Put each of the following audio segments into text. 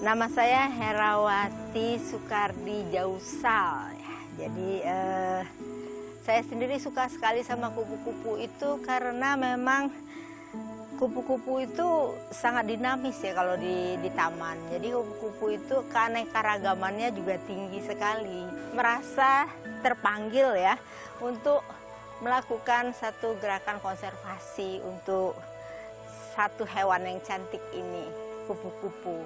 Nama saya Herawati Sukardi Jausal. Jadi saya sendiri suka sekali sama kupu-kupu itu karena memang kupu-kupu itu sangat dinamis ya kalau di taman. Jadi kupu-kupu itu keanekaragamannya juga tinggi sekali. Merasa terpanggil ya untuk melakukan satu gerakan konservasi untuk satu hewan yang cantik ini, kupu-kupu.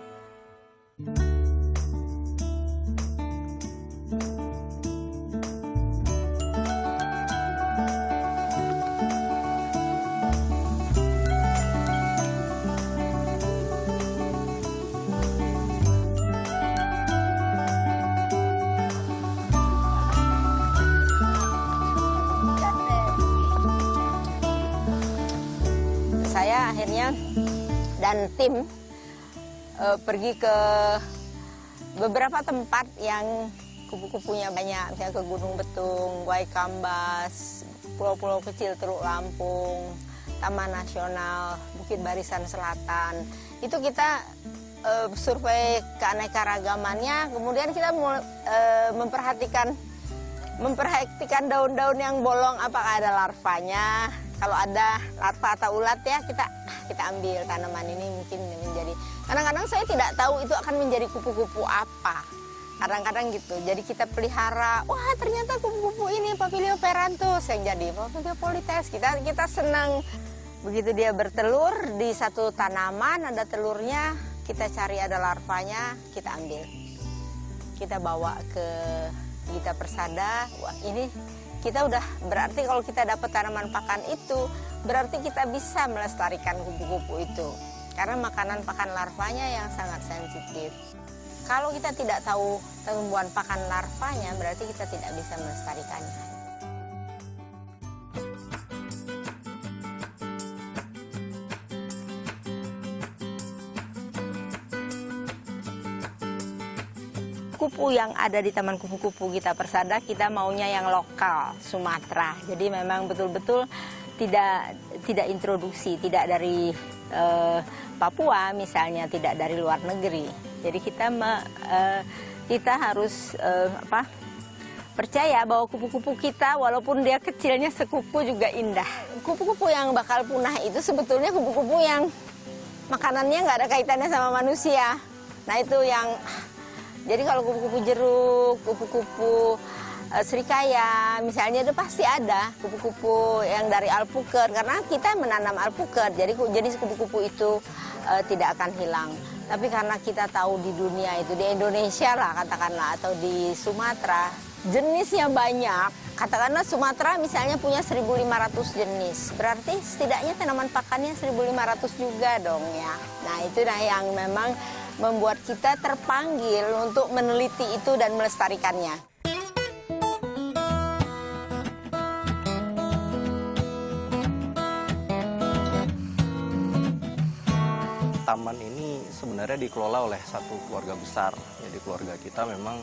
Saya akhirnya dan tim pergi ke beberapa tempat yang kupu-kupunya banyak, misalnya ke Gunung Betung, Waikambas, pulau-pulau kecil Teluk Lampung, Taman Nasional, Bukit Barisan Selatan. Itu kita survei keanekaragamannya, kemudian kita memperhatikan daun-daun yang bolong, apakah ada larvanya. Kalau ada larva atau ulat ya kita ambil tanaman ini mungkin menjadi. Kadang-kadang saya tidak tahu itu akan menjadi kupu-kupu apa. Kadang-kadang gitu. Jadi kita pelihara, wah ternyata kupu-kupu ini Papilioperanthus yang jadi Papiliopolites. Kita senang. Begitu dia bertelur di satu tanaman, ada telurnya, kita cari ada larvanya, kita ambil. Kita bawa ke Gita Persada. Wah, ini kita udah berarti kalau kita dapat tanaman pakan itu, berarti kita bisa melestarikan kupu-kupu itu. Karena makanan pakan larvanya yang sangat sensitif. Kalau kita tidak tahu tumbuhan pakan larvanya, berarti kita tidak bisa melestarikannya. Kupu yang ada di Taman Kupu-Kupu Gita Persada, kita maunya yang lokal, Sumatera. Jadi memang betul-betul tidak introduksi, tidak dari Papua misalnya, tidak dari luar negeri. Jadi kita harus percaya bahwa kupu-kupu kita walaupun dia kecilnya sekupu juga indah. Kupu-kupu yang bakal punah itu sebetulnya kupu-kupu yang makanannya nggak ada kaitannya sama manusia. Nah itu yang, jadi kalau kupu-kupu jeruk, kupu-kupu serikaya misalnya itu pasti ada kupu-kupu yang dari alpukat karena kita menanam alpukat, jadi kupu-kupu itu tidak akan hilang. Tapi karena kita tahu di dunia itu, di Indonesia lah katakanlah atau di Sumatera jenisnya banyak, katakanlah Sumatera misalnya punya 1.500 jenis, berarti setidaknya tanaman pakannya 1.500 juga dong ya. Nah itu yang memang membuat kita terpanggil untuk meneliti itu dan melestarikannya. Taman ini sebenarnya dikelola oleh satu keluarga besar. Jadi keluarga kita memang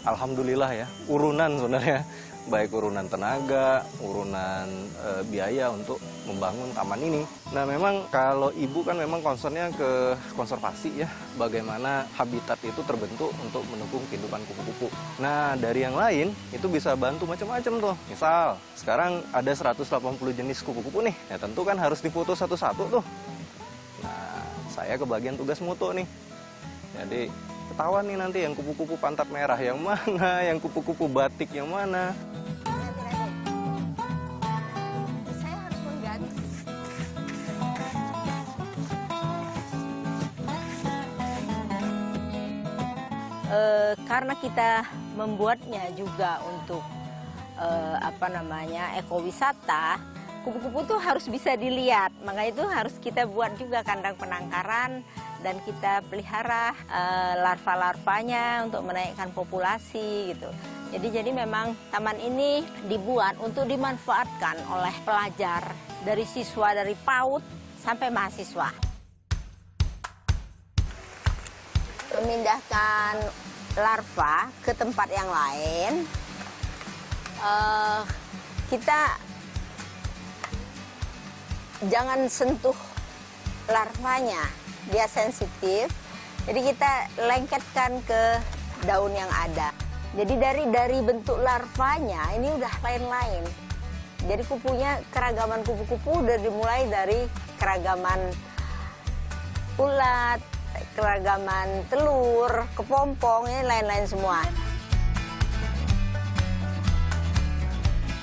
alhamdulillah ya, urunan sebenarnya. Baik urunan tenaga, urunan biaya untuk membangun taman ini. Nah memang kalau ibu kan memang concernnya ke konservasi ya, bagaimana habitat itu terbentuk untuk mendukung kehidupan kupu-kupu. Nah dari yang lain itu bisa bantu macam-macam tuh. Misal sekarang ada 180 jenis kupu-kupu nih, ya tentu kan harus difoto satu-satu tuh. Nah saya kebagian tugas moto nih, jadi ketahuan nih nanti yang kupu-kupu pantat merah yang mana, yang kupu-kupu batik yang mana. Karena kita membuatnya juga untuk ekowisata, kupu-kupu tuh harus bisa dilihat, makanya itu harus kita buat juga kandang penangkaran dan kita pelihara larva-larvanya untuk menaikkan populasi gitu. Jadi memang taman ini dibuat untuk dimanfaatkan oleh pelajar dari siswa dari PAUD sampai mahasiswa. Memindahkan larva ke tempat yang lain, kita jangan sentuh larvanya, dia sensitif. Jadi kita lengketkan ke daun yang ada. Jadi dari bentuk larvanya ini udah lain-lain. Jadi kupunya, keragaman kupu-kupu udah dimulai dari keragaman ulat, keragaman telur, kepompong, ini lain-lain semua.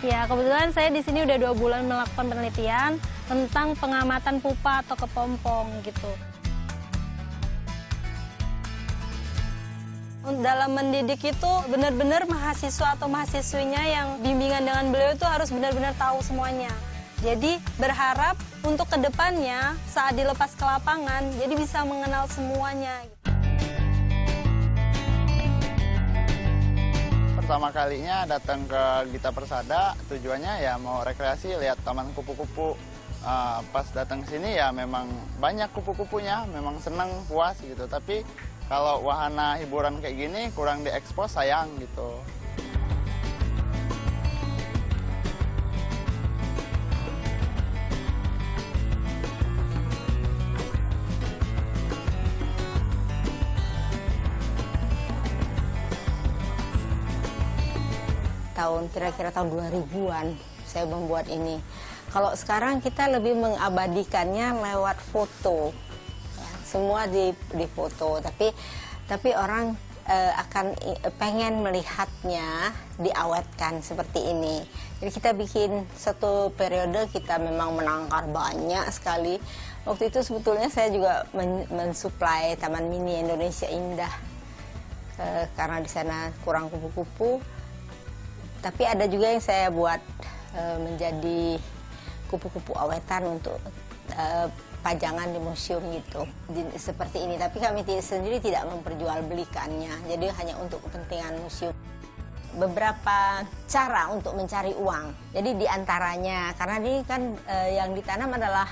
Ya, kebetulan saya di sini udah 2 bulan melakukan penelitian tentang pengamatan pupa atau kepompong gitu. Dalam mendidik itu benar-benar mahasiswa atau mahasiswinya yang bimbingan dengan beliau itu harus benar-benar tahu semuanya. Jadi berharap untuk kedepannya saat dilepas ke lapangan, jadi bisa mengenal semuanya. Pertama kalinya datang ke Gita Persada, tujuannya ya mau rekreasi, lihat taman kupu-kupu. Pas datang ke sini ya memang banyak kupu-kupunya, memang senang, puas gitu. Tapi kalau wahana hiburan kayak gini kurang diekspos, sayang gitu. Kira-kira tahun 2000-an saya membuat ini. Kalau sekarang kita lebih mengabadikannya lewat foto. Ya, semua di foto, tapi orang akan pengen melihatnya diawetkan seperti ini. Jadi kita bikin satu periode kita memang menangkar banyak sekali. Waktu itu sebetulnya saya juga mensuplai Taman Mini Indonesia Indah karena di sana kurang kupu-kupu. Tapi ada juga yang saya buat menjadi kupu-kupu awetan untuk pajangan di museum gitu. Seperti ini, tapi kami sendiri tidak memperjualbelikannya, jadi hanya untuk kepentingan museum. Beberapa cara untuk mencari uang, jadi diantaranya, karena ini kan yang ditanam adalah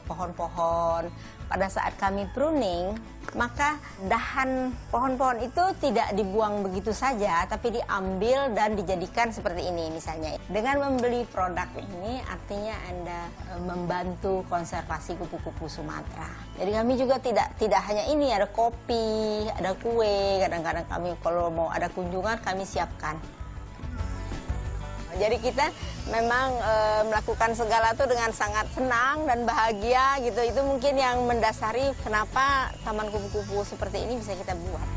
pohon-pohon. Pada saat kami pruning, maka dahan pohon-pohon itu tidak dibuang begitu saja, tapi diambil dan dijadikan seperti ini misalnya. Dengan membeli produk ini, artinya Anda membantu konservasi kupu-kupu Sumatera. Jadi kami juga tidak hanya ini, ada kopi, ada kue, kadang-kadang kami kalau mau ada kunjungan kami siapkan. Jadi kita memang melakukan segala itu dengan sangat senang dan bahagia gitu. Itu mungkin yang mendasari kenapa Taman Kupu-Kupu seperti ini bisa kita buat.